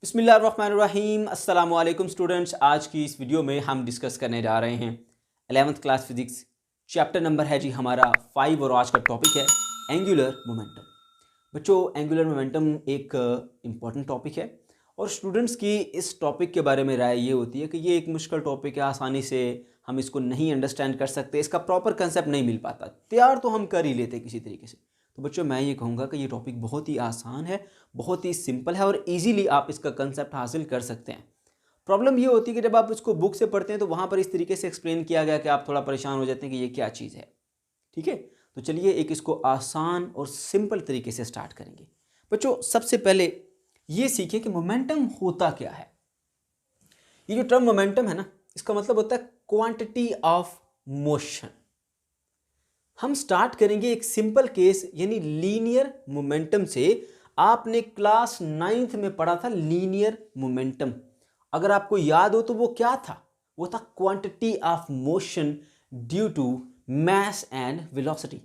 बिस्मिल्लाहिर्रहमानिर्रहीम अस्सलाम वालेकुम स्टूडेंट्स। आज की इस वीडियो में हम डिस्कस करने जा रहे हैं 11th class physics. Chapter number है जी हमारा 5 और आज का टॉपिक है एंगुलर मोमेंटम। बच्चों, एंगुलर मोमेंटम एक इम्पॉर्टेंट टॉपिक है और स्टूडेंट्स की इस टॉपिक के बारे में राय ये होती है कि ये एक मुश्किल टॉपिक है, आसानी से हम इसको नहीं अंडरस्टैंड कर सकते, इसका प्रॉपर कंसेप्ट नहीं मिल पाता। तैयार तो हम कर ही लेते किसी तरीके से। तो बच्चों, मैं ये कहूँगा कि ये टॉपिक बहुत ही आसान है, बहुत ही सिंपल है और इजीली आप इसका कंसेप्ट हासिल कर सकते हैं। प्रॉब्लम ये होती है कि जब आप इसको बुक से पढ़ते हैं तो वहाँ पर इस तरीके से एक्सप्लेन किया गया कि आप थोड़ा परेशान हो जाते हैं कि ये क्या चीज़ है। ठीक है, तो चलिए एक इसको आसान और सिंपल तरीके से स्टार्ट करेंगे। बच्चों, सबसे पहले ये सीखें कि मोमेंटम होता क्या है। ये जो टर्म मोमेंटम है ना, इसका मतलब होता है क्वांटिटी ऑफ मोशन। हम स्टार्ट करेंगे एक सिंपल केस यानी लीनियर मोमेंटम से। आपने क्लास 9th में पढ़ा था लीनियर मोमेंटम। अगर आपको याद हो तो वो क्या था? वो था quantity of motion due to mass and velocity.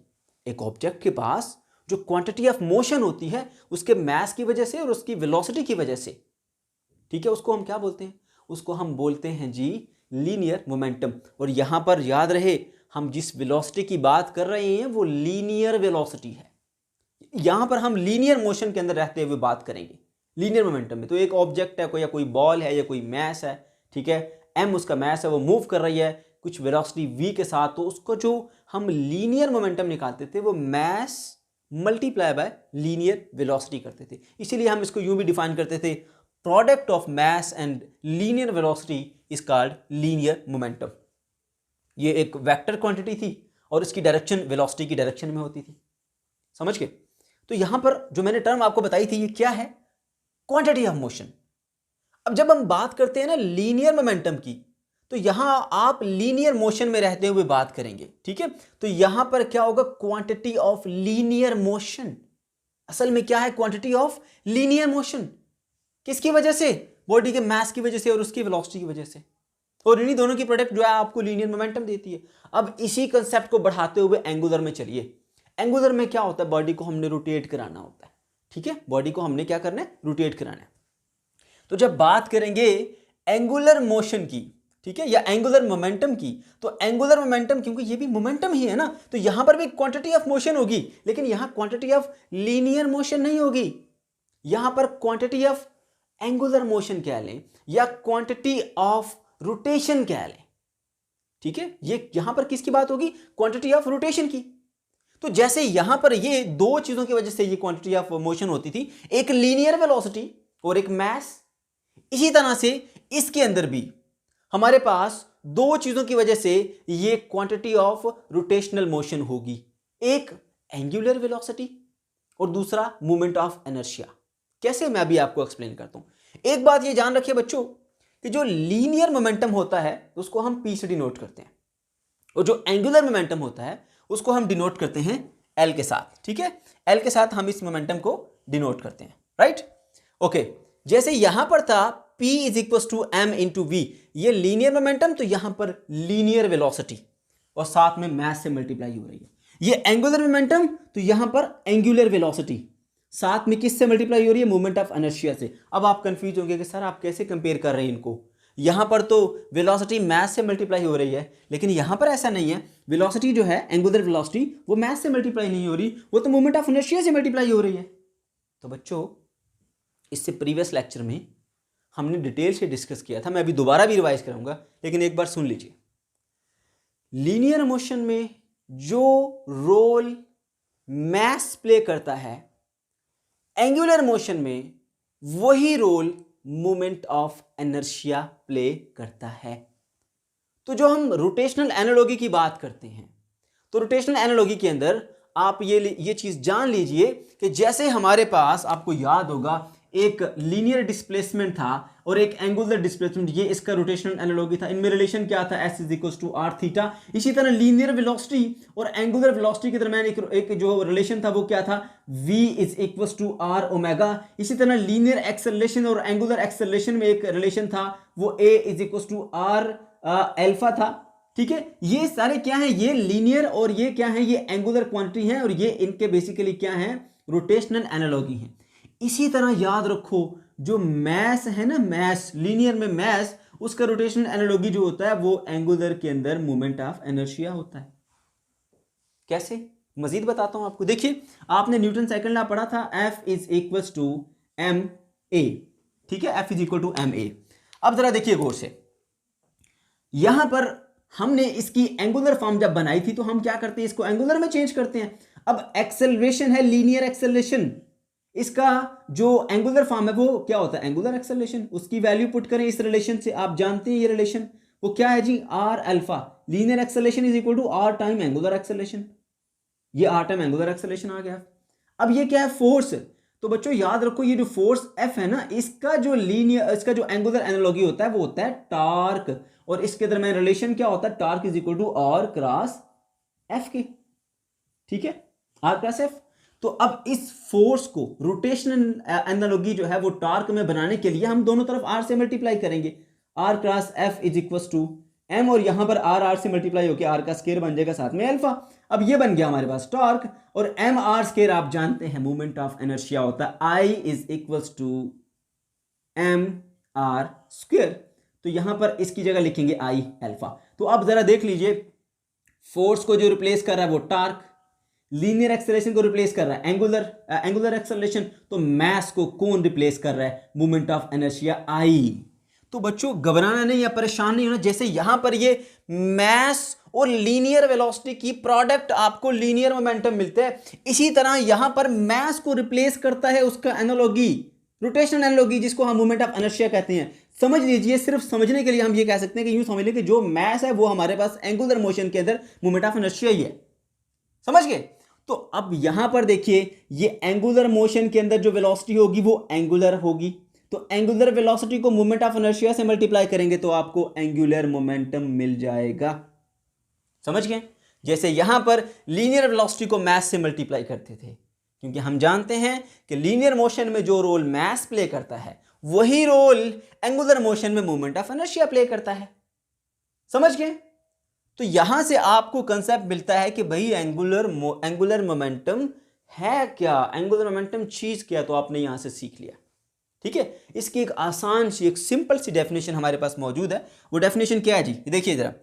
एक ऑब्जेक्ट के पास जो क्वांटिटी ऑफ मोशन होती है उसके मास की वजह से और उसकी वेलोसिटी की वजह से, ठीक है, उसको हम क्या बोलते हैं? उसको हम बोलते हैं जी लीनियर मोमेंटम। और यहां पर याद रहे, हम जिस वेलोसिटी की बात कर रहे हैं वो लीनियर वेलोसिटी है। यहां पर हम लीनियर मोशन के अंदर रहते हुए बात करेंगे लीनियर मोमेंटम में। तो एक ऑब्जेक्ट है, कोई या कोई बॉल है या कोई मैस है, ठीक है, एम उसका मैस है, वो मूव कर रही है कुछ वेलोसिटी वी के साथ। तो उसको जो हम लीनियर मोमेंटम निकालते थे वो mass multiply by linear velocity करते थे। इसीलिए हम इसको यूं भी डिफाइन करते थे, product of mass and linear velocity is called linear momentum. ये एक वेक्टर क्वांटिटी थी और इसकी डायरेक्शन वेलोसिटी की डायरेक्शन में होती थी। समझ गए? तो यहां पर जो मैंने टर्म आपको बताई थी ये क्या है? Quantity of motion. अब जब हम बात करते हैं ना लीनियर मोमेंटम की, तो यहां आप लीनियर मोशन में रहते हुए बात करेंगे, ठीक है। तो यहां पर क्या होगा? Quantity of linear motion. असल में क्या है? Quantity of linear motion. किसकी वजह से? बॉडी के मास की वजह से और उसकी वेलोसिटी की वजह से। और इन्हीं दोनों की प्रोडक्ट जो है आपको लीनियर मोमेंटम देती है। अब इसी कंसेप्ट को बढ़ाते हुए एंगुलर में चलिए। एंगुलर में क्या होता है? बॉडी को हमने रोटेट कराना होता है, ठीक है। बॉडी को हमने क्या करना है? रोटेट कराना है। तो जब बात करेंगे एंगुलर मोशन की, ठीक है, या एंगुलर मोमेंटम की, तो एंगुलर मोमेंटम, क्योंकि ये भी मोमेंटम ही है ना, तो यहां पर भी क्वांटिटी ऑफ मोशन होगी, लेकिन यहां क्वांटिटी ऑफ लीनियर मोशन नहीं होगी। यहां पर क्वांटिटी ऑफ एंगुलर मोशन कह लें या क्वांटिटी ऑफ रोटेशन कह लें, ठीक है। ये यहां पर किसकी बात होगी? क्वांटिटी ऑफ रोटेशन की। तो जैसे यहां पर ये दो चीजों की वजह से ये क्वांटिटी ऑफ मोशन होती थी, एक लीनियर वेलोसिटी और एक मास। इसी तरह से इसके अंदर भी हमारे पास दो चीजों की वजह से ये क्वांटिटी ऑफ रोटेशनल मोशन होगी, एक एंगुलर वेलोसिटी और दूसरा मूवमेंट ऑफ इनर्शिया। कैसे? मैं भी आपको एक्सप्लेन करता हूं। एक बात ये जान रखिए बच्चों कि जो लीनियर मोमेंटम होता है उसको हम पी से डिनोट करते हैं और जो एंगुलर मोमेंटम होता है उसको हम डिनोट करते हैं एल के साथ, ठीक है। एल के साथ हम इस मोमेंटम को डिनोट करते हैं, राइट? ओके, जैसे यहां पर था P is equal to M into V, ये लीनियर मोमेंटम, तो यहां पर लीनियर वेलोसिटी और साथ में मास से मल्टीप्लाई हो रही है। ये एंगुलर मोमेंटम, तो यहां पर एंगुलर वेलोसिटी साथ में किससे मल्टीप्लाई हो रही है? मूवमेंट ऑफ इनर्शिया से। अब आप कंफ्यूज होंगे कि सर आप कैसे कंपेयर कर रहे हैं इनको? यहां पर तो वेलोसिटी मास से मल्टीप्लाई हो रही है, लेकिन यहां पर ऐसा नहीं है। वेलोसिटी जो है एंगुलर वेलोसिटी वो मास से मल्टीप्लाई नहीं हो रही, वो तो मूवमेंट ऑफ इनर्शिया से मल्टीप्लाई हो रही है। तो बच्चों, इससे प्रीवियस लेक्चर में हमने डिटेल से डिस्कस किया था, मैं अभी दोबारा भी रिवाइज कराऊंगा, लेकिन एक बार सुन लीजिए। लीनियर मोशन में जो रोल मास प्ले करता है, एंगुलर मोशन में वही role movement of inertia play करता है। तो जो हम रोटेशनल एनालॉजी की बात करते हैं, तो रोटेशनल एनालॉजी के अंदर आप ये चीज जान लीजिए कि जैसे हमारे पास, आपको याद होगा, एक लीनियर डिस्प्लेसमेंट था और एक एंगुलर डिस्प्लेसमेंट, ये इसका रोटेशनल एनालॉजी था। इनमें रिलेशन क्या था? S is equal to R theta. इसी तरह लीनियर वेलोसिटी और एंगुलर वेलोसिटी के दरमियान एक जो रिलेशन था वो क्या था? V is equal to R omega. इसी तरह लीनियर एक्सेलरेशन और एंगुलर एक्सेलरेशन में एक रिलेशन था, वो A is equal to R alpha था, ठीक है। ये सारे क्या है? ये लीनियर और ये क्या है? ये एंगुलर क्वांटिटी है और ये इनके बेसिकली क्या है? रोटेशनल एनालॉजी है। इसी तरह याद रखो जो मैस है ना, मैस लीनियर में मैस, उसका रोटेशनल एनालॉगी जो होता है वो एंगुलर के अंदर मोमेंट ऑफ इनर्शिया होता है। कैसे, मजीद बताता हूं आपको। देखिए आपने न्यूटन सेकंड लॉ पढ़ा था, F is equal to M A, ठीक है, F is equal to M A. अब जरा देखिए गौर से, यहां पर हमने इसकी एंगुलर फॉर्म जब बनाई थी तो हम क्या करते हैं, इसको एंगुलर में चेंज करते हैं। अब एक्सेलरेशन है, लीनियर एक्सेलरेशन, इसका जो एंगुलर फॉर्म है वो क्या होता है, एंगुलर एक्सेलरेशन। उसकी वैल्यू पुट करें इस रिलेशन से, आप जानते हैं ये रिलेशन वो क्या है जी, R alpha, linear acceleration is equal to R time angular acceleration. ये आर टाइम एंगुलर एक्सेलरेशन आ गया। अब ये क्या है, फोर्स। तो बच्चों याद रखो ये जो फोर्स एफ है ना, इसका जो लीनियर, इसका जो एंगुलर एनालॉगी होता है वो होता है टार्क, और इसके दरमियान रिलेशन क्या होता है, torque is equal to R cross F के, ठीक है, आर क्रॉस एफ। तो अब इस फोर्स को रोटेशनल एनालॉगी जो है वो टार्क में बनाने के लिए हम दोनों तरफ आर से मल्टीप्लाई करेंगे, R cross F is equal to M, और यहां पर आर आर से मल्टीप्लाई होकर आर का स्केयर बन जाएगा साथ में अल्फा। अब ये बन गया हमारे पास टॉर्क, और एम आर स्केयर आप जानते हैं मोमेंट ऑफ इनर्शिया होता है, I is equal to M R square. तो यहां पर इसकी जगह लिखेंगे आई अल्फा। तो अब जरा देख लीजिए, फोर्स को जो रिप्लेस कर रहा है वो टार्क, लीनियर एक्सेलरेशन को रिप्लेस कर रहा है एंगुलर एक्सेलरेशन, तो मास को कौन रिप्लेस कर रहा है, मोमेंट ऑफ इनर्शिया आई। तो बच्चों घबराना नहीं या परेशान नहीं होना, जैसे यहां पर ये मास और लीनियर वेलोसिटी की प्रोडक्ट आपको लीनियर मोमेंटम मिलते हैं, इसी तरह यहां पर मास को रिप्लेस करता है उसका एनालॉगी, रोटेशनल एनालॉगी, जिसको हम मोमेंट ऑफ इनर्शिया कहते हैं। समझ लीजिए, सिर्फ समझने के लिए हम ये कह सकते हैं कि यूं समझ लीजिए कि जो मास है वो हमारे पास एंगुलर मोशन के अंदर मोमेंट ऑफ इनर्शिया ही है, समझ गए। तो अब यहां पर देखिए, ये एंगुलर मोशन के अंदर जो वेलोसिटी होगी वो एंगुलर होगी, तो एंगुलर वेलोसिटी को मोमेंट ऑफ इनर्शिया से मल्टीप्लाई करेंगे तो आपको एंगुलर मोमेंटम मिल जाएगा, समझ गए। जैसे यहां पर लीनियर वेलोसिटी को मास से मल्टीप्लाई करते थे, क्योंकि हम जानते हैं कि लीनियर मोशन में जो रोल मास प्ले करता है वही रोल एंगुलर मोशन में मोमेंट ऑफ इनर्शिया प्ले करता है, समझ गए। तो यहां से आपको कंसेप्ट मिलता है कि भाई एंगुलर मोमेंटम है क्या, एंगुलर मोमेंटम चीज क्या, तो आपने यहां से सीख लिया, ठीक है। इसकी एक आसान सी, एक सिंपल सी डेफिनेशन हमारे पास मौजूद है। वो डेफिनेशन क्या है जी, देखिए जरा,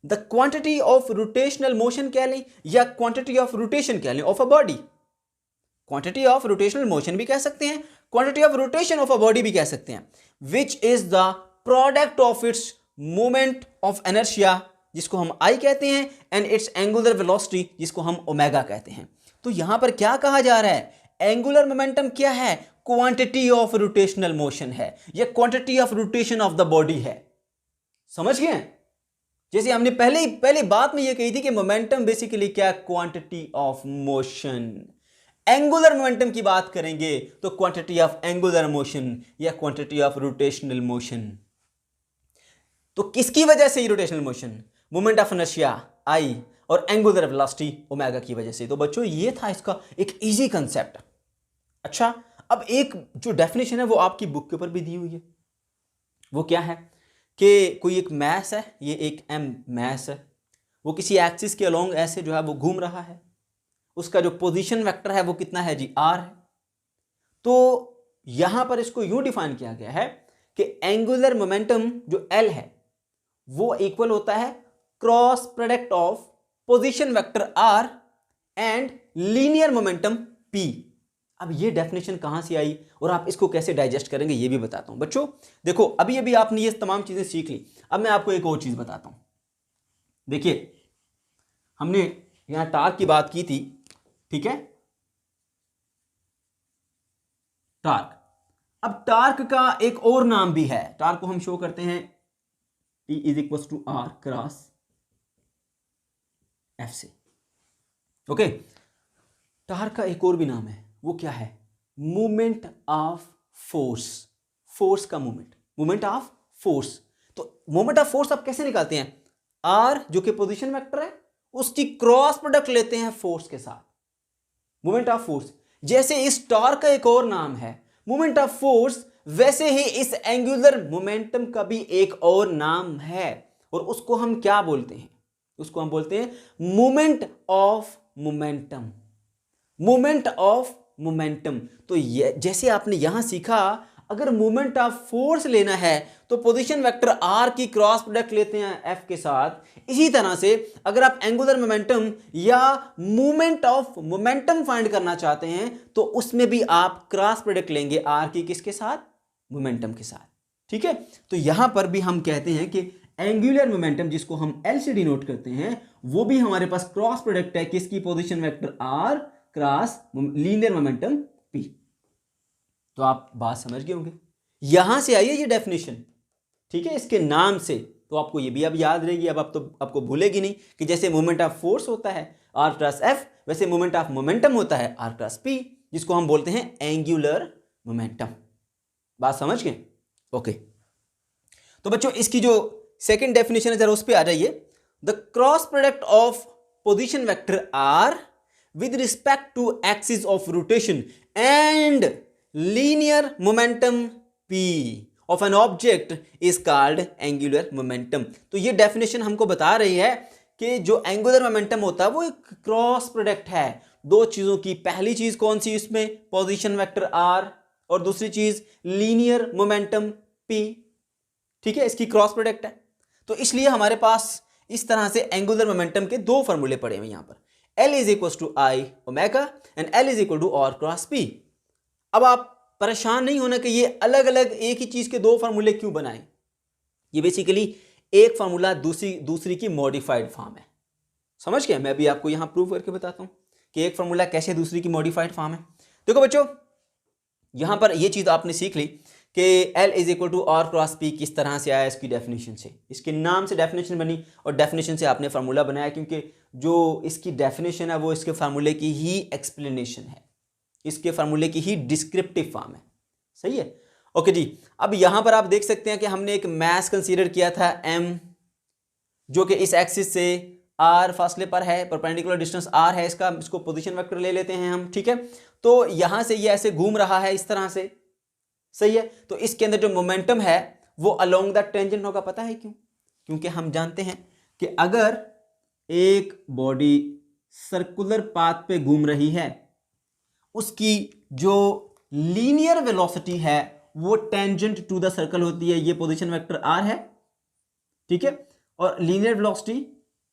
the quantity of rotational motion कह लें या क्वांटिटी ऑफ रोटेशन कह लें of a body, quantity of rotational motion भी कह सकते हैं, quantity of rotation of a body भी कह सकते हैं, which is the product of its moment of inertia, जिसको हम आई कहते हैं, एंड इट्स एंगुलर वेलोसिटी, जिसको हम ओमेगा कहते हैं। तो यहां पर क्या कहा जा रहा है, एंगुलर मोमेंटम क्या है, क्वांटिटी ऑफ रोटेशनल मोशन है, या quantity of rotation of the body है, समझ गए। जैसे हमने पहले बात में यह कही थी कि मोमेंटम बेसिकली क्या, quantity of motion. Angular momentum की बात करेंगे तो क्वांटिटी ऑफ एंगुलर मोशन या क्वांटिटी ऑफ रोटेशनल मोशन। तो किसकी वजह से ये rotational motion, moment of inertia I, और एंगुलर वेलोसिटी ओमेगा की वजह से। तो बच्चों ये था इसका एक इजी कंसेप्ट। अच्छा, अब एक जो डेफिनेशन है वो आपकी बुक के ऊपर भी दी हुई है, वो क्या है कि कोई एक मास है, ये एक एम मास है, वो किसी एक्सिस के अलोंग ऐसे जो है वो घूम रहा है, उसका जो पोजीशन वेक्टर है वो कितना है जी, आर है। तो यहां पर इसको यूं डिफाइन किया गया है कि एंगुलर मोमेंटम जो एल है वो इक्वल होता है cross product of position vector R and linear momentum P. अब ये डेफिनेशन कहां से आई और आप इसको कैसे डाइजेस्ट करेंगे ये भी बताता हूं। बच्चों देखो, अभी आपने ये तमाम चीजें सीख ली, अब मैं आपको एक और चीज बताता हूं। देखिए हमने यहां टार्क की बात की थी, ठीक है, टार्क। अब टार्क का एक और नाम भी है, टार्क को हम शो करते हैं T is equal to R cross F से, ओके। टार्क का एक और भी नाम है, वो क्या है, मूवमेंट ऑफ फोर्स, फोर्स का मूवमेंट, मूवमेंट ऑफ फोर्स। तो मूवमेंट ऑफ फोर्स आप कैसे निकालते हैं, आर जो कि पोजीशन वेक्टर है उसकी क्रॉस प्रोडक्ट लेते हैं फोर्स के साथ, मूवमेंट ऑफ फोर्स। जैसे इस टॉर्क का एक और नाम है मूवमेंट ऑफ फोर्स, वैसे ही इस एंगुलर मोमेंटम का भी एक और नाम है, और उसको हम क्या बोलते हैं, उसको हम बोलते हैं movement of momentum, movement of momentum. तो जैसे आपने यहां सीखा, अगर मोमेंट ऑफ फोर्स लेना है तो पोजीशन वेक्टर आर की क्रॉस प्रोडक्ट लेते हैं एफ के साथ। इसी तरह से अगर आप एंगुलर मोमेंटम या मूवमेंट ऑफ मोमेंटम फाइंड करना चाहते हैं तो उसमें भी आप क्रॉस प्रोडक्ट लेंगे आर की किसके साथ, मोमेंटम के साथ। ठीक है, तो यहां पर भी हम कहते हैं कि एंगुलर मोमेंटम जिसको हम एल से डिनोट करते हैं वो भी हमारे पास क्रॉस प्रोडक्ट है किसकी, position vector R cross linear momentum P. तो आप बात समझ गए होंगे, यहां से आई है ये डेफिनेशन। ठीक है, इसके नाम से तो आपको ये भी अब याद रहेगी, अब आप तो आपको भूलेगी नहीं कि जैसे मोमेंट ऑफ फोर्स होता है आर क्रॉस एफ, वैसे मोमेंट ऑफ मोमेंटम होता है आर क्रॉस पी, जिसको हम बोलते हैं एंगुलर मोमेंटम। बात समझ गए? ओके, तो बच्चों इसकी जो सेकंड डेफिनेशन है जरा उस पर आ जाइए। The cross product of position vector R with respect to axis of rotation and linear momentum P of an object is called angular momentum. तो ये डेफिनेशन हमको बता रही है कि जो एंगुलर मोमेंटम होता है वो एक क्रॉस प्रोडक्ट है दो चीजों की। पहली चीज कौन सी इसमें, पोजीशन वेक्टर आर, और दूसरी चीज लीनियर मोमेंटम पी। ठीक है, इसकी क्रॉस प्रोडक्ट है। तो इसलिए हमारे पास इस तरह से एंगुलर मोमेंटम के दो फॉर्मूले पड़े हुए यहां पर, L is equal to I omega and L is equal to R cross P. अब आप परेशान नहीं होना कि ये अलग अलग एक ही चीज के दो फार्मूले क्यों बनाए। ये बेसिकली एक फार्मूला दूसरी की मॉडिफाइड फॉर्म है। समझ गए? मैं भी आपको यहां प्रूव करके बताता हूं कि एक फार्मूला कैसे दूसरी की मॉडिफाइड फॉर्म है। देखो बच्चों, यहां पर ये चीज आपने सीख ली कि L is equal to R cross P किस तरह से आया, इसकी डेफिनेशन से, इसके नाम से डेफिनेशन बनी और डेफिनेशन से आपने फार्मूला बनाया, क्योंकि जो इसकी डेफिनेशन है वो इसके फार्मूले की ही एक्सप्लेनेशन है, इसके फार्मूले की ही डिस्क्रिप्टिव फॉर्म है। सही है? ओके जी, अब यहां पर आप देख सकते हैं कि हमने एक मैस कंसीडर किया था m, जो कि इस एक्सिस से r फासले पर है, परपेंडिकुलर डिस्टेंस r है इसका, इसको पोजीशन वेक्टर ले लेते हैं हम। ठीक है, तो यहां से ये ऐसे घूम रहा है इस तरह से। सही है, तो इसके अंदर जो मोमेंटम है वो अलोंग द टेंजेंट होगा। पता है क्यों? क्योंकि हम जानते हैं कि अगर एक बॉडी सर्कुलर पाथ पे घूम रही है उसकी जो लीनियर वेलोसिटी है वो टेंजेंट टू द सर्कल होती है। ये पोजीशन वेक्टर आर है, ठीक है, और linear velocity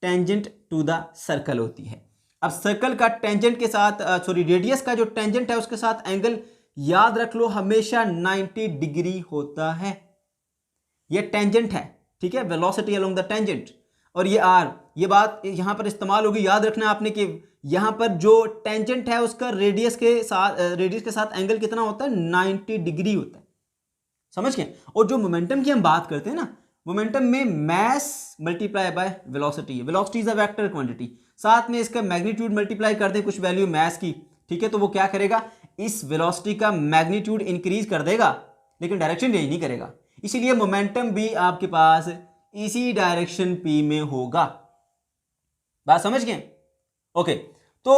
tangent to the circle होती है। अब सर्कल का टेंजेंट के साथ रेडियस का जो टेंजेंट है उसके साथ एंगल याद रख लो हमेशा 90 डिग्री होता है। ये टेंजेंट है, ठीक है, वेलोसिटी अलोंग द टेंजेंट, और ये आर, ये बात यहां पर इस्तेमाल होगी। याद रखना आपने कि यहां पर जो टेंजेंट है उसका रेडियस के साथ एंगल कितना होता है, 90 डिग्री होता है। समझ गए? और जो मोमेंटम की हम बात करते हैं ना, मोमेंटम में मैस मल्टीप्लाई बाय वेलोसिटी है। Velocity is a vector quantity, साथ में इसका मैग्नीट्यूड मल्टीप्लाई कर दें कुछ वैल्यू मैस की, ठीक है, तो वो क्या करेगा, इस वेलोसिटी का मैग्नीट्यूड इंक्रीज कर देगा लेकिन डायरेक्शन चेंज नहीं करेगा। इसीलिए मोमेंटम भी आपके पास इसी डायरेक्शन पी में होगा। बात समझ गए? ओके, तो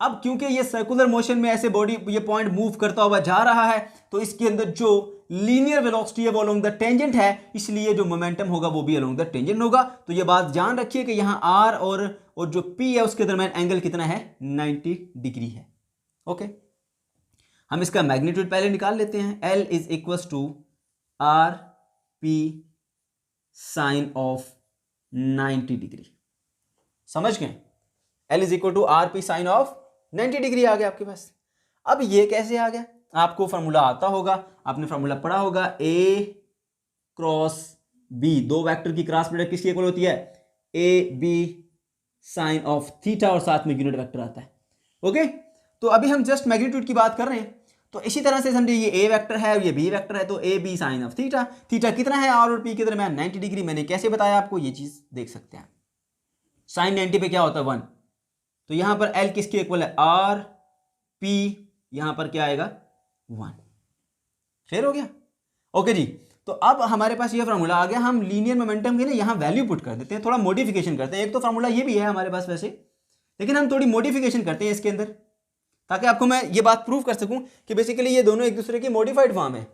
अब क्योंकि ये सर्कुलर मोशन में ऐसे बॉडी ये पॉइंट मूव करता हुआ जा रहा है तो इसके अंदर जो लीनियर वेलोसिटी है वो अलोंग द टेंजेंट है, इसलिए जो मोमेंटम होगा वो भी अलोंग द टेंजेंट होगा। तो ये बात ध्यान रखिए कि यहां आर और जो पी है उसके दरमियान एंगल कितना है, 90 डिग्री है। ओके, हम इसका मैग्नीट्यूड पहले निकाल लेते हैं। L is equal to R P sine of 90 degree. समझ गए? L is equal to R P sine of 90 degree आ गया आपके पास। अब ये कैसे आ गया? आपको फार्मूला आता होगा, आपने फार्मूला पढ़ा होगा, A क्रॉस B, दो वेक्टर की क्रॉस प्रोडक्ट किसकी इक्वल होती है, A B sine of theta, और साथ में यूनिट वेक्टर आता है। ओके, तो अभी हम जस्ट मैग्नीट्यूड की बात कर रहे हैं। तो इसी तरह से समझिए ये A वेक्टर है और ये B वेक्टर है, तो A B sine of theta, theta कितना है R और P के दरमियान, 90 डिग्री। मैंने कैसे बताया आपको, ये चीज देख सकते हैं। साइन 90 पे क्या होता है, 1, तो यहां पर L किसके इक्वल है, R P, यहां पर क्या आएगा, 1। क्लियर हो गया? ओके जी, तो अब हमारे पास ये फार्मूला आ गया। हम लीनियर मोमेंटम के ना यहां वैल्यू पुट कर देते हैं, थोड़ा मॉडिफिकेशन करते हैं। एक तो फार्मूला ये भी है हमारे पास वैसे, लेकिन हम थोड़ी मॉडिफिकेशन करते हैं इसके अंदर, ताकि आपको मैं ये बात प्रूव कर सकूं कि बेसिकली ये दोनों एक दूसरे की मॉडिफाइड फॉर्म है।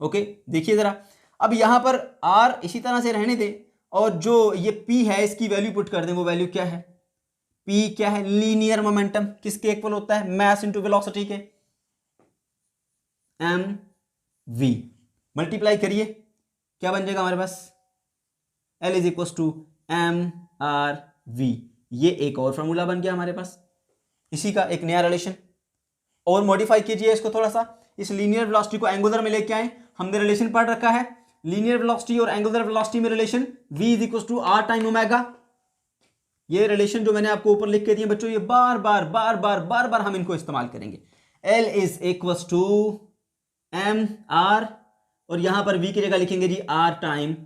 ओके, देखिए जरा, अब यहां पर R इसी तरह से रहने दें और जो ये P है इसकी वैल्यू पुट कर दें। वो वैल्यू क्या है, P क्या है, लीनियर मोमेंटम किसके इक्वल होता है, मास इनटू वेलोसिटी के, m v, मल्टीप्लाई करिए, क्या बन जाएगा हमारे पास, L is equal to mRv। ये एक और फॉर्मूला बन गया हमारे पास, इसी का एक नया रिलेशन। और मॉडिफाई कीजिए इसको थोड़ा सा, इस लीनियर वेलोसिटी को एंगुलर में लेके आए। हमने रिलेशन पढ़ रखा है लीनियर वेलोसिटी और एंगुलर वेलोसिटी में relation v is equal to r time omega. ये रिलेशन जो मैंने आपको ऊपर लिख के दिए बच्चों, ये बार बार हम इनको इस्तेमाल करेंगे। L is equal to M R, और यहां पर v की जगह लिखेंगे जी r टाइम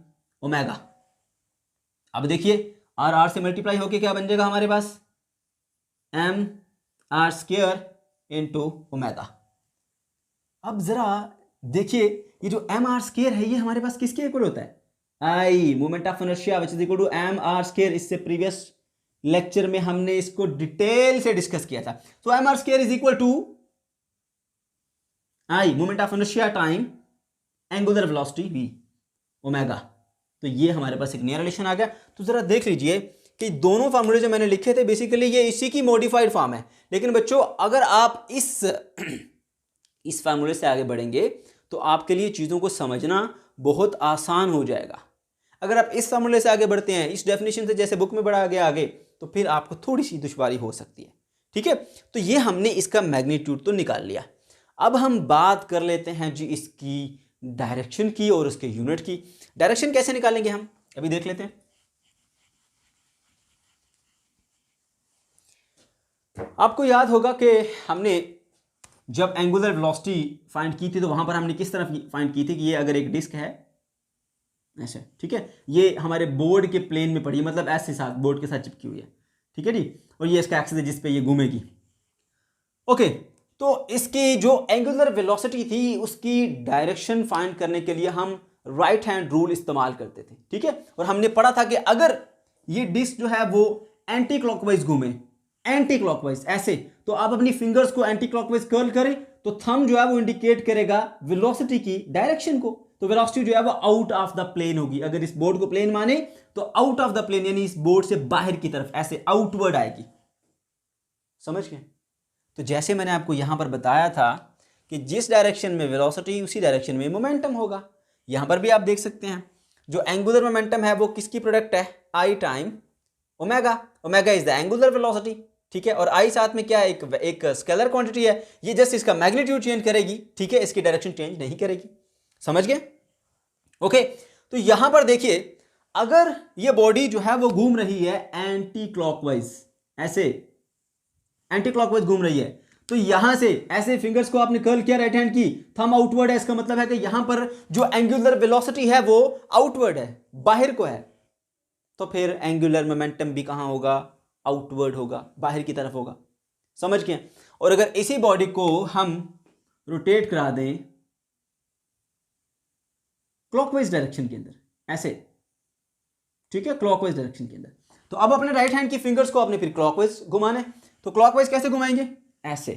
ओमेगा। अब देखिए r r से मल्टीप्लाई होके क्या बन जाएगा हमारे पास, M R square into omega. अब जरा देखिए ये जो एम आर स्क्वायर है ये हमारे पास किसके इक्वल होता है, I moment of inertia which is equal to M R square. इससे प्रीवियस लेक्चर में हमने इसको डिटेल से डिस्कस किया था। तो M R square is equal to I moment of inertia time angular velocity v omega. तो ये हमारे पास एक नया रिलेशन आ गया। तो जरा देख लीजिए कि दोनों फार्मूले जो मैंने लिखे थे बेसिकली ये इसी की मॉडिफाइड फॉर्म है। लेकिन बच्चों अगर आप इस फार्मूले से आगे बढ़ेंगे तो आपके लिए चीज़ों को समझना बहुत आसान हो जाएगा। अगर आप इस फार्मूले से आगे बढ़ते हैं, इस डेफिनेशन से जैसे बुक में बढ़ा गया आगे, तो फिर आपको थोड़ी सी दुश्वारी हो सकती है। ठीक है, तो ये हमने इसका मैग्नीट्यूड तो निकाल लिया। अब हम बात कर लेते हैं जी इसकी डायरेक्शन की और उसके यूनिट की। डायरेक्शन कैसे निकालेंगे हम अभी देख लेते हैं। आपको याद होगा कि हमने जब एंगुलर वेलोसिटी फाइंड की थी तो वहां पर हमने किस तरह फाइंड की थी कि ये अगर एक डिस्क है ऐसे, ठीक है, ये हमारे बोर्ड के प्लेन में पड़ी, मतलब ऐसे साथ बोर्ड के साथ चिपकी हुई है, ठीक है जी, और ये इसका एक्सिस है जिस पे ये घूमेगी। ओके, तो इसकी जो एंगुलर वेलोसिटी थी उसकी डायरेक्शन फाइंड करने के लिए हम राइट हैंड रूल इस्तेमाल करते थे। ठीक है, और हमने पढ़ा था कि अगर ये डिस्क जो है वो एंटी क्लॉकवाइज घूमे, एंटी क्लॉकवाइज ऐसे, तो आप अपनी फिंगर्स को एंटी क्लॉकवाइज कर्ल करें तो थंब जो है वो इंडिकेट करेगा वेलोसिटी की डायरेक्शन को। तो वेलोसिटी जो है वो आउट ऑफ द प्लेन होगी। अगर इस बोर्ड को प्लेन माने तो आउट ऑफ द प्लेन, यानी इस बोर्ड से बाहर की तरफ ऐसे आउटवर्ड आएगी। समझ गए? तो जैसे मैंने आपको यहां पर बताया था कि जिस डायरेक्शन में वेलोसिटी उसी डायरेक्शन में मोमेंटम होगा। यहां पर भी आप देख सकते हैं जो एंगुलर मोमेंटम है वो किसकी प्रोडक्ट है, I time omega. Omega is the angular velocity, ठीक है, और आई साथ में क्या है, एक स्केलर क्वांटिटी है, ये जस्ट इसका मैग्नीट्यूड चेंज करेगी, ठीक है, इसकी डायरेक्शन चेंज नहीं करेगी। समझ गए? ओके, तो यहां पर देखिए अगर ये बॉडी जो है वो घूम रही है एंटी क्लॉकवाइज, ऐसे एंटी क्लॉकवाइज घूम रही है, तो यहां से ऐसे फिंगर्स को आपने कर्ल किया राइट हैंड की, थंब आउटवर्ड है, इसका मतलब है कि यहां पर जो एंगुलर वेलोसिटी है वो आउटवर्ड है, बाहर को है, तो फिर एंगुलर मोमेंटम भी कहां होगा, आउटवर्ड होगा, बाहर की तरफ होगा। समझ गए? और अगर इसी बॉडी को हम रोटेट करा दें क्लॉकवाइज डायरेक्शन के अंदर, ऐसे, ठीक है, क्लॉकवाइज डायरेक्शन के अंदर, तो अब अपने राइट हैंड की फिंगर्स को आपने फिर क्लॉकवाइज घुमाना है। तो क्लॉकवाइज कैसे घुमाएंगे, ऐसे।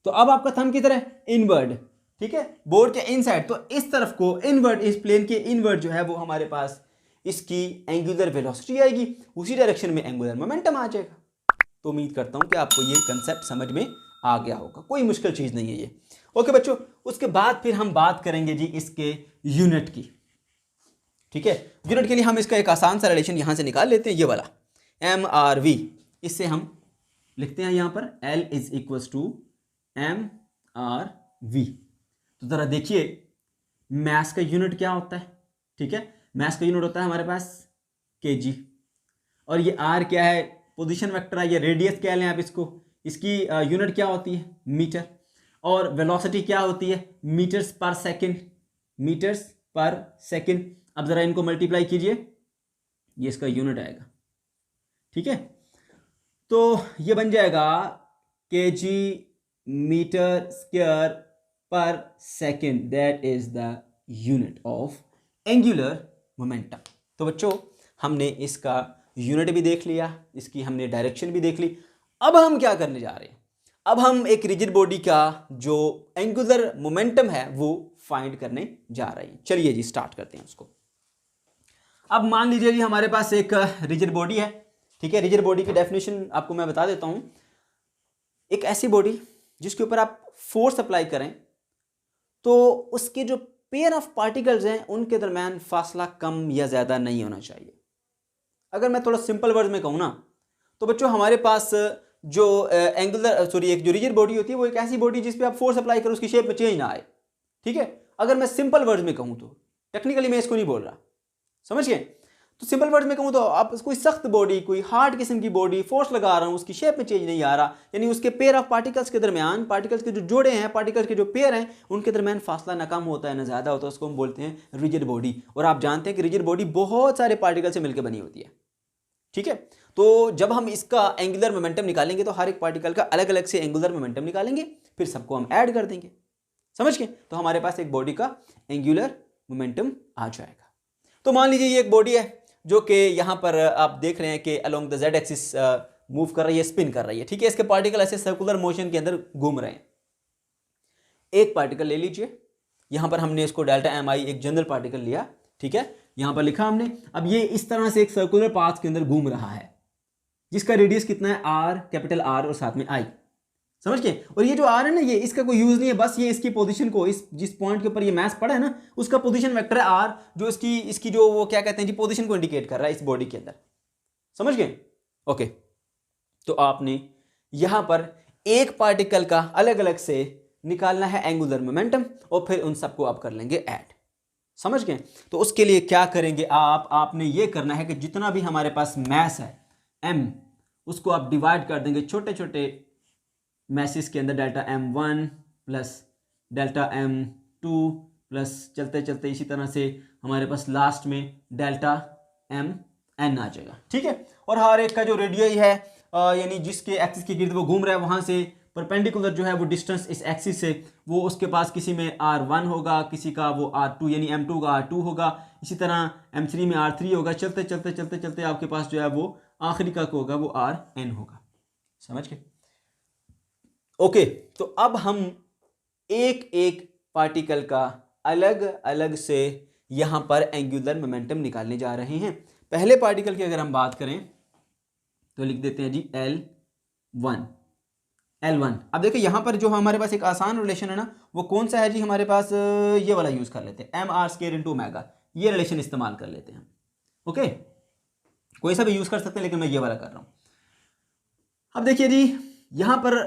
तो अब आपका थंब की तरह इनवर्ड, ठीक है, बोर्ड के इनसाइड, तो इस तरफ को इनवर्ड, इस प्लेन के इनवर्ड जो है वो हमारे पास इसकी एंगुलर वेलोसिटी आएगी, उसी डायरेक्शन में एंगुलर मोमेंटम आ जाएगा। तो उम्मीद करता हूं कि आपको ये कंसेप्ट समझ में आ गया होगा, कोई मुश्किल चीज नहीं है ये। ओके बच्चों, उसके बाद फिर हम बात करेंगे जी इसके यूनिट की। ठीक है, यूनिट के लिए हम इसका एक आसान सा रिलेशन यहां से निकाल लेते हैं, ये वाला MRV। इससे हम लिखते हैं यहां पर L is equal to MRV। तो जरा देखिए मास का यूनिट क्या होता है। ठीक है, मास का यूनिट होता है हमारे पास kg, और ये R क्या है, पोजीशन वेक्टर है, ये रेडियस क्या लें आप इसको, इसकी यूनिट क्या होती है, मीटर, और वेलोसिटी क्या होती है, मीटर्स पर सेकंड, मीटर्स पर सेकंड। अब जरा इनको मल्टीप्लाई कीजिए, ये इसका यूनिट आएगा। ठीक है, तो ये बन जाएगा kg मीटर स्क्वायर पर second, that is the unit of angular momentum. तो बच्चों हमने इसका यूनिट भी देख लिया, इसकी हमने डायरेक्शन भी देख ली। अब हम क्या करने जा रहे हैं, अब हम एक रिजिड बॉडी का जो एंगुलर मोमेंटम है वो फाइंड करने जा रहे हैं। चलिए जी स्टार्ट करते हैं उसको। अब मान लीजिए जी हमारे पास एक रिजिड बॉडी है। ठीक है, रिजिड बॉडी की डेफिनेशन आपको मैं बता देता हूं। एक ऐसी बॉडी जिसके ऊपर आप फोर्स अप्लाई करें तो उसके जो पेयर ऑफ पार्टिकल्स हैं उनके दरम्यान फासला कम या ज़्यादा नहीं होना चाहिए। अगर मैं थोड़ा सिंपल वर्ड में कहूँ ना, तो बच्चों हमारे पास जो एक जो रिजिड बॉडी होती है वो एक ऐसी बॉडी जिस पे आप फोर्स अप्लाई करो उसकी शेप में चेंज ना आए। ठीक है, अगर मैं सिंपल वर्ड में कहूँ तो, टेक्निकली मैं इसको नहीं बोल रहा, समझ गए? तो सिंपल वर्ड में कहूँ तो आप कोई सख्त बॉडी, कोई हार्ड किस्म की बॉडी फोर्स लगा रहा हूँ, उसकी शेप में चेंज नहीं आ रहा, यानी उसके पेयर ऑफ पार्टिकल्स के दरमियान, पार्टिकल्स के जो जोड़े हैं, पार्टिकल्स के जो पेयर हैं, उनके दरमियान फासला ना कम होता है ना ज़्यादा होता है, उसको हम बोलते हैं रिजिड बॉडी। और आप जानते हैं कि रिजिड बॉडी बहुत सारे पार्टिकल से मिलकर बनी होती है। ठीक है, तो जब हम इसका एंगुलर मोमेंटम निकालेंगे तो हर एक पार्टिकल का अलग अलग से एंगुलर मोमेंटम निकालेंगे, फिर सबको हम ऐड कर देंगे, समझ गए? तो हमारे पास एक बॉडी का एंगुलर मोमेंटम आ जाएगा। तो मान लीजिए ये एक बॉडी है जो कि यहाँ पर आप देख रहे हैं कि along the Z axis move कर रही है, स्पिन कर रही है। ठीक है, इसके पार्टिकल ऐसे सर्कुलर मोशन के अंदर घूम रहे हैं। एक पार्टिकल ले लीजिए, यहाँ पर हमने इसको डेल्टा एम आई एक जनरल पार्टिकल लिया। ठीक है, यहाँ पर लिखा हमने। अब ये इस तरह से एक सर्कुलर पाथ के अंदर घूम रहा है जिसका रेडियस कितना है आर, कैपिटल आर और साथ में आई, समझ गए? और ये जो आर है ना, ये इसका कोई यूज नहीं है, बस ये इसकी पोजीशन को, इस जिस पॉइंट के ऊपर ये मैस पड़ा है ना, उसका पोजीशन वेक्टर है आर, जो इसकी जो वो क्या कहते हैं जी, पोजीशन को इंडिकेट कर रहा है इस बॉडी के अंदर, समझ गए? ओके, तो आपने यहां पर एक पार्टिकल का अलग अलग से निकालना है एंगुलर मोमेंटम और फिर उन सबको आप कर लेंगे ऐड, समझ गए? तो उसके लिए क्या करेंगे आपने ये करना है कि जितना भी हमारे पास मैस है m, उसको आप डिवाइड कर देंगे छोटे छोटे मैसेज के अंदर, delta m1 plus delta m2 plus चलते चलते इसी तरह से हमारे पास लास्ट में डेल्टा mn आ जाएगा। ठीक है, और हर एक का जो रेडियस है यानी जिसके एक्सिस के गिर्द वो घूम रहा है, वहां से परपेंडिकुलर जो है वो डिस्टेंस इस एक्सिस से, वो उसके पास किसी में r1 होगा, किसी का वो r2 यानी m2 का r2 होगा, इसी तरह m3 में r3 होगा, चलते चलते चलते चलते आपके पास जो है वो आखिरी का होगा वो rn होगा, समझ गए? ओके, तो अब हम एक एक पार्टिकल का अलग अलग से यहां पर एंगुलर मोमेंटम निकालने जा रहे हैं। पहले पार्टिकल की अगर हम बात करें तो लिख देते हैं जी L1। अब देखिए यहां पर जो हमारे पास एक आसान रिलेशन है ना, वो कौन सा है जी? हमारे पास ये वाला यूज कर लेते हैं, mr² इंटू ओमेगा, ये रिलेशन इस्तेमाल कर लेते हैं। ओके, कोई सा भी यूज कर सकते हैं, लेकिन मैं ये वाला कर रहा हूं। अब देखिए जी, यहां पर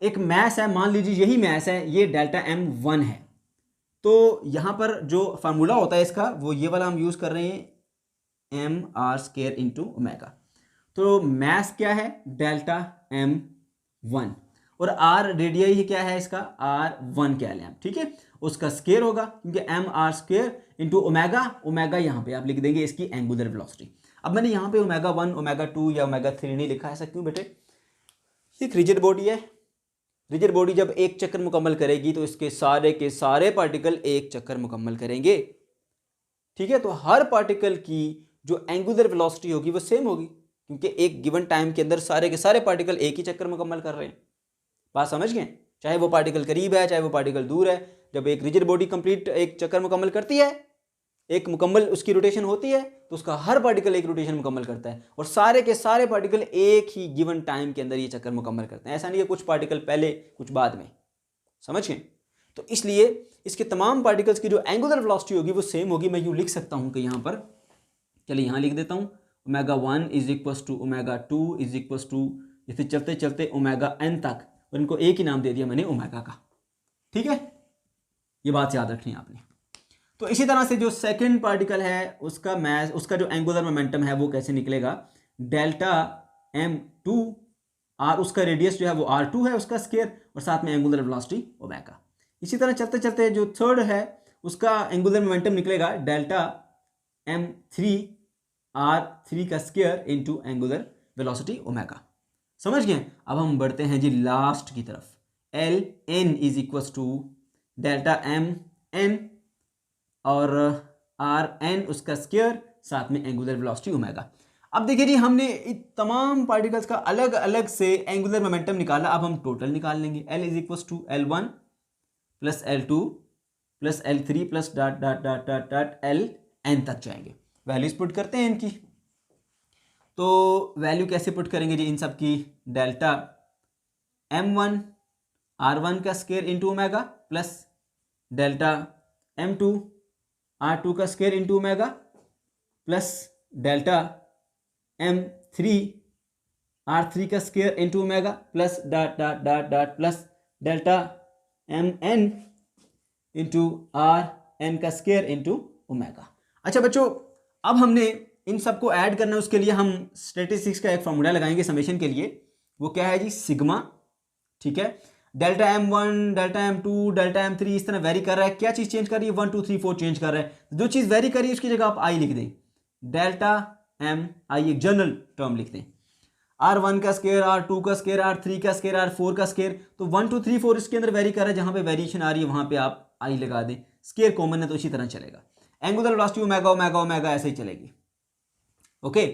एक मैस है, मान लीजिए यही मैस है, ये डेल्टा m1 है, तो यहां पर जो फार्मूला होता है इसका वो ये वाला हम यूज कर रहे हैं, mr² इंटू ओमेगा। तो मैस क्या है? डेल्टा m1, और r रेडियस क्या है इसका? r1 कह लें आप, ठीक है? उसका स्केयर होगा क्योंकि mr² इंटू ओमेगा, ओमेगा यहाँ पे आप लिख देंगे इसकी एंगुलर वेलोसिटी। अब मैंने यहाँ पे ओमेगा 1, ओमेगा 2 या ओमेगा 3 नहीं लिखा, ऐसा क्यों बेटे? एक रिजिड बॉडी है, रिजिड बॉडी जब एक चक्कर मुकम्मल करेगी तो इसके सारे के सारे पार्टिकल एक चक्कर मुकम्मल करेंगे। ठीक है, तो हर पार्टिकल की जो एंगुलर वेलोसिटी होगी वो सेम होगी, क्योंकि एक गिवन टाइम के अंदर सारे के सारे पार्टिकल एक ही चक्कर मुकम्मल कर रहे हैं। बात समझ गए? चाहे वो पार्टिकल करीब है चाहे वो पार्टिकल दूर है, जब एक रिजिड बॉडी कंप्लीट एक चक्कर मुकम्मल करती है, एक मुकम्मल उसकी रोटेशन होती है, तो उसका हर पार्टिकल एक रोटेशन मुकम्मल करता है, और सारे के सारे पार्टिकल एक ही गिवन टाइम के अंदर ये चक्कर मुकम्मल करते हैं। ऐसा नहीं है कुछ पार्टिकल पहले कुछ बाद में, समझ गए? तो इसलिए इसके तमाम पार्टिकल्स की जो एंगुलर वेलोसिटी होगी वो सेम होगी। मैं यूँ लिख सकता हूँ कि यहाँ पर, चलिए यहाँ लिख देता हूँ, omega 1 is equals to omega 2 is equals to, इसे चलते चलते ओमेगा n तक, और इनको एक ही नाम दे दिया मैंने, ओमेगा का। ठीक है, ये बात याद रखनी है आपने। तो इसी तरह से जो सेकंड पार्टिकल है उसका मैस, उसका जो एंगुलर मोमेंटम है वो कैसे निकलेगा? डेल्टा m2 r, उसका रेडियस जो है वो r2 है उसका स्केयर, और साथ में एंगुलर वेलोसिटी ओमेगा। इसी तरह चलते चलते जो थर्ड है उसका एंगुलर मोमेंटम निकलेगा डेल्टा m3 r3 का square into angular velocity omega. समझ गए? अब हम बढ़ते हैं जी लास्ट की तरफ, Ln is equals to delta mn और Rn उसका स्क्वायर, साथ में एंगुलर वेलोसिटी ओमेगा। अब देखिए जी, हमने तमाम पार्टिकल्स का अलग अलग से एंगुलर मोमेंटम निकाला, अब हम टोटल निकाल लेंगे। L is equals to L1 plus L2 plus L3 plus dot dot dot dot dot Ln तक जाएंगे। वैल्यूज पुट करते हैं इनकी, तो वैल्यू कैसे पुट करेंगे जी इन सब की? डेल्टा m1 R1 का square into omega plus delta m2 r2 का square into omega plus delta m3 r3 का square into omega plus dot dot dot dot plus delta mn into R N का square into omega. अच्छा बच्चों, अब हमने इन सबको add करना है, उसके लिए हम स्टैटिस्टिक्स का एक फॉर्मूला लगाएंगे समेशन के लिए। वो क्या है जी, सिग्मा, ठीक है। Delta m1 delta m2 delta m3 इस तरह वेरी कर रहा है। क्या चीज़ चेंज कर रही है, 1 2 3 4 चेंज कर रहा है। जो चीज़ वेरी कर रही है उसकी जगह आप आई लिख दें, डेल्टा m आई एक जनरल टर्म लिख दें। r1 का स्क्वायर, r2 का स्क्वायर, r3 का स्क्वायर, r4 का स्क्वायर। तो 1 2 3 4 इसके अंदर वेरी कर रहा है, जहां पे वेरिएशन आ रही है वहां पे आप आई लगा दें। स्क्वायर कॉमन है तो इसी तरह चलेगा। Angular velocity omega omega omega ऐसे ही चलेगी। ओके,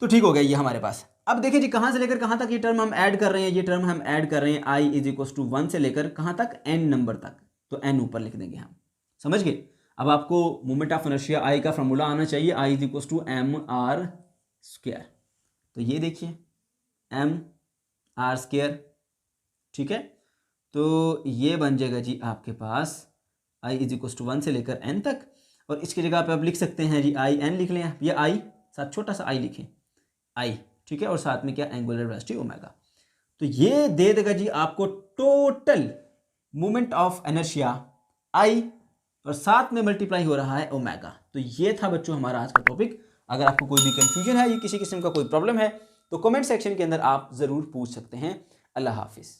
तो ठीक हो गया ये हमारे पास। अब देखिए जी, कहां से लेकर कहां तक ये टर्म हम ऐड कर रहे हैं। ये टर्म हम ऐड कर रहे हैं i इज इक्वल टू 1 से लेकर कहां तक, n नंबर तक। तो n ऊपर लिख देंगे हम, समझ गए। अब आपको मोमेंट ऑफ इनर्शिया i का फॉर्मूला आना चाहिए, i is equal to M R square. तो ये देखिए एम आर स्क्वायर, ठीक है। तो ये बन जाएगा जी आपके पास i इज इक्वल टू 1 से लेकर n तक। और इसकी जगह पे आप लिख सकते हैं जी आई n लिख लें, ये i साथ छोटा सा i लिखें, i, ठीक है। और साथ में क्या, एंगुलर वेलोसिटी ओमेगा। तो ये दे देगा जी आपको total moment of inertia i, और साथ में मल्टीप्लाई हो रहा है ओमेगा। तो ये था बच्चों हमारा आज का टॉपिक। अगर आपको कोई भी कंफ्यूजन है या किसी किस्म का कोई प्रॉब्लम है तो कमेंट सेक्शन के अंदर आप ज़रूर पूछ सकते हैं। अल्लाह हाफिज़।